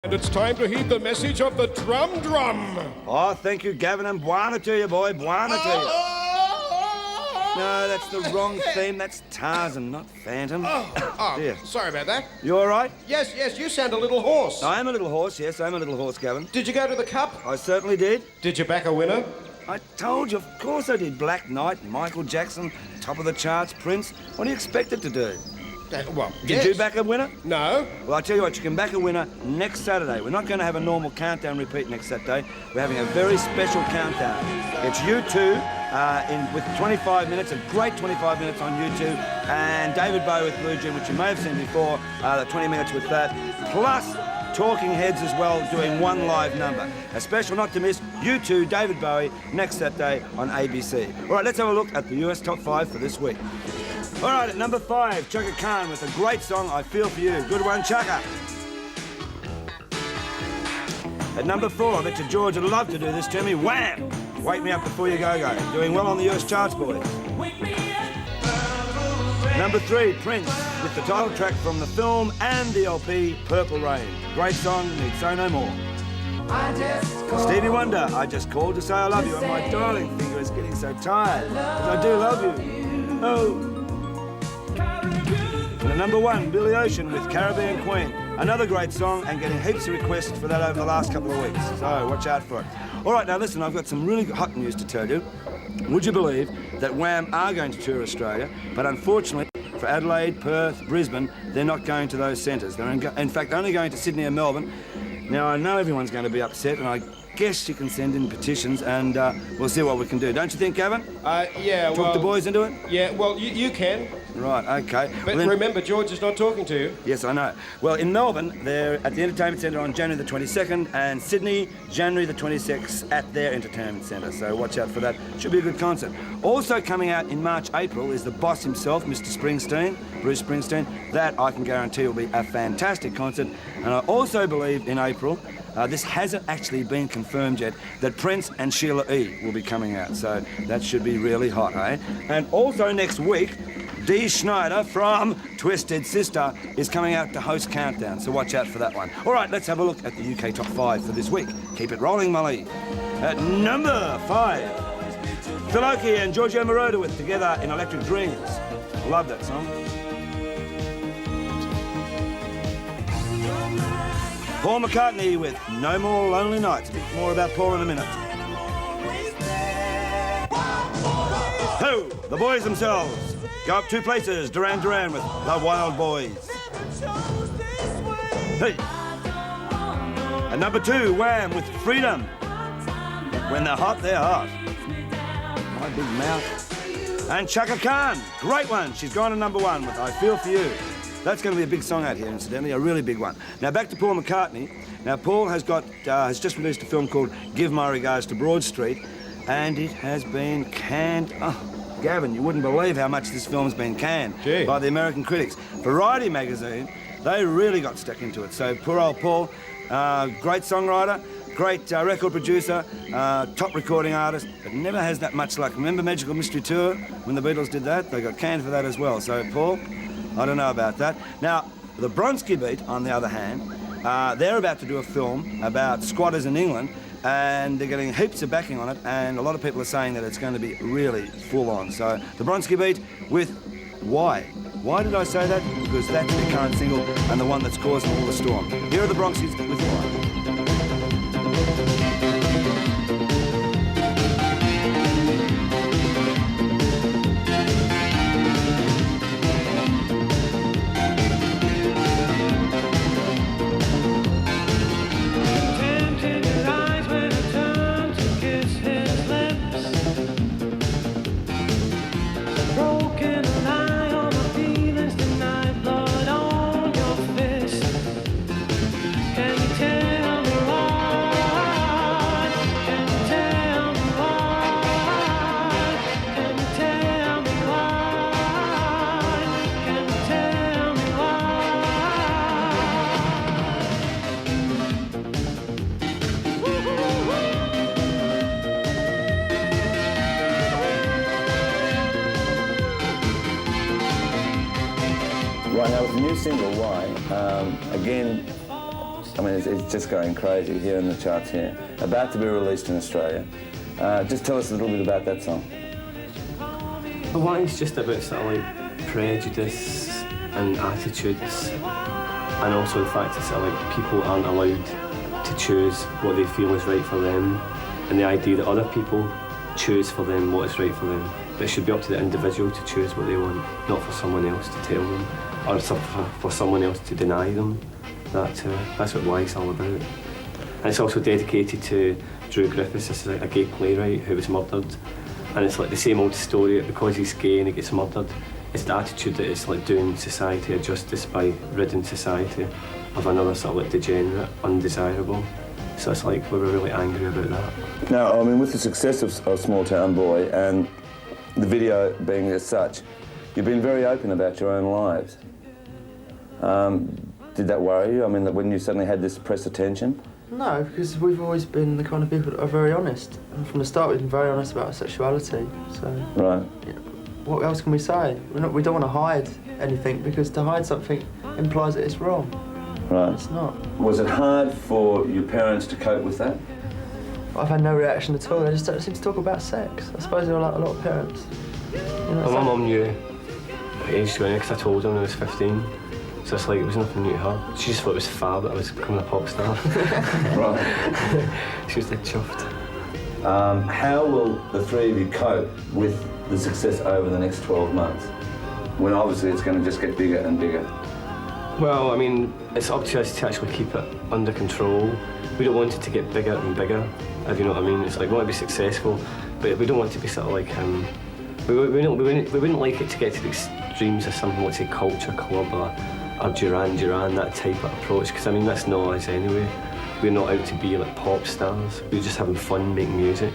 And it's time to heed the message of the drum. Oh, thank you, Gavin, and buona to you, boy, buona to you. No, that's the wrong theme. That's Tarzan, not Phantom. Dear. Sorry about that. You all right? Yes, you sound a little hoarse. I am a little hoarse, yes, I'm a little hoarse, Gavin. Did you go to the Cup? I certainly did. Did you back a winner? I told you, of course I did. Black Knight, Michael Jackson, top of the charts, Prince. What do you expect it to do? Did you back a winner? No. Well, I tell you what, you can back a winner next Saturday. We're not going to have a normal countdown repeat next Saturday. We're having a very special countdown. It's U2 with 25 minutes, a great 25 minutes on YouTube, and David Bowie with Blue Jim, which you may have seen before, 20 minutes with that, plus Talking Heads as well, doing one live number. A special not to miss, U2, David Bowie, next Saturday on ABC. All right, let's have a look at the US Top 5 for this week. All right, at number 5, Chaka Khan with a great song, I Feel For You. Good one, Chaka. At number 4, I bet you George would love to do this to me, Wham! Wake Me Up Before You Go Go. Doing well on the US charts, boys. Number 3, Prince, with the title track from the film and the LP, Purple Rain. Great song, need say no more. Stevie Wonder, I Just Called to Say I Love You, and my darling finger is getting so tired, but I do love you. Oh. And at number 1, Billy Ocean with Caribbean Queen. Another great song and getting heaps of requests for that over the last couple of weeks. So watch out for it. All right, now listen, I've got some really hot news to tell you. Would you believe that Wham are going to tour Australia, but unfortunately for Adelaide, Perth, Brisbane, they're not going to those centres. They're in fact only going to Sydney and Melbourne. Now, I know everyone's going to be upset, and I guess you can send in petitions, and we'll see what we can do. Don't you think, Gavin? Yeah, Talk the boys into it? Yeah, well, you can. Right, OK. But well, remember, George is not talking to you. Yes, I know. Well, in Melbourne, they're at the Entertainment Centre on January the 22nd, and Sydney, January the 26th at their Entertainment Centre. So watch out for that. Should be a good concert. Also coming out in March, April is the boss himself, Mr. Springsteen, Bruce Springsteen. That, I can guarantee, will be a fantastic concert. And I also believe in April, this hasn't actually been confirmed yet, that Prince and Sheila E. will be coming out. So that should be really hot, eh? And also next week, Dee Schneider from Twisted Sister is coming out to host Countdown, so watch out for that one. All right, let's have a look at the UK Top 5 for this week. Keep it rolling, Molly. At number 5, Phil Oakey and Giorgio Moroder with Together in Electric Dreams. Love that song. Paul McCartney with No More Lonely Nights. More about Paul in a minute. Ho! The boys themselves. Go up 2 places, Duran Duran with The Wild Boys. Hey! At number 2, Wham with Freedom. When they're hot, they're hot. My big mouth. And Chaka Khan, great one. She's gone to number 1 with I Feel For You. That's going to be a big song out here, incidentally, a really big one. Now, back to Paul McCartney. Now, Paul has just released a film called Give My Regards to Broad Street, and it has been canned. Oh, Gavin, you wouldn't believe how much this film's been canned by the American critics. Variety magazine, they really got stuck into it. So poor old Paul, great songwriter, great record producer, top recording artist, but never has that much luck. Remember Magical Mystery Tour, when the Beatles did that? They got canned for that as well. So Paul, I don't know about that. Now, the Bronski Beat, on the other hand, they're about to do a film about squatters in England, and they're getting heaps of backing on it, and a lot of people are saying that it's going to be really full on. So the Bronski Beat with Why? Why did I say that? Because that's the current single and the one that's causing all the storm. Here are the Bronskis with Why. Right, now with the new single, Why, again, I mean, it's just going crazy here in the charts here. About to be released in Australia. Just tell us a little bit about that song. The one's just about sort of like prejudice and attitudes, and also the fact that sort of like people aren't allowed to choose what they feel is right for them, and the idea that other people choose for them what is right for them. But it should be up to the individual to choose what they want, not for someone else to tell them, or for someone else to deny them. That's what Life's all about. And it's also dedicated to Drew Griffiths. This is a gay playwright who was murdered. And it's like the same old story, because he's gay and he gets murdered. It's the attitude that it's like doing society a justice by ridding society of another sort of like degenerate, undesirable. So it's like we were really angry about that. Now, I mean, with the success of Small Town Boy and the video being as such, you've been very open about your own lives. Did that worry you? I mean, that when you suddenly had this press attention? No, because we've always been the kind of people that are very honest. And from the start, we've been very honest about our sexuality. So, Right. What else can we say? We don't want to hide anything, because to hide something implies that it's wrong. Right. It's not. Was it hard for your parents to cope with that? I've had no reaction at all. They just don't seem to talk about sex. I suppose they're like a lot of parents. You know, Well, my mum knew at age 20 because I told her when I was 15. So it's like, it was nothing new to her. She just thought it was fab that I was becoming a pop star. Right. She was dead chuffed. How will the three of you cope with the success over the next 12 months? When obviously it's going to just get bigger and bigger. Well, I mean, it's up to us to actually keep it under control. We don't want it to get bigger and bigger, if you know what I mean. It's like, we want to be successful, but we don't want it to be sort of like, we wouldn't like it to get to the extremes of something like, say, Culture Club or Duran Duran, that type of approach, because I mean, that's not us anyway. We're not out to be like pop stars. We're just having fun making music.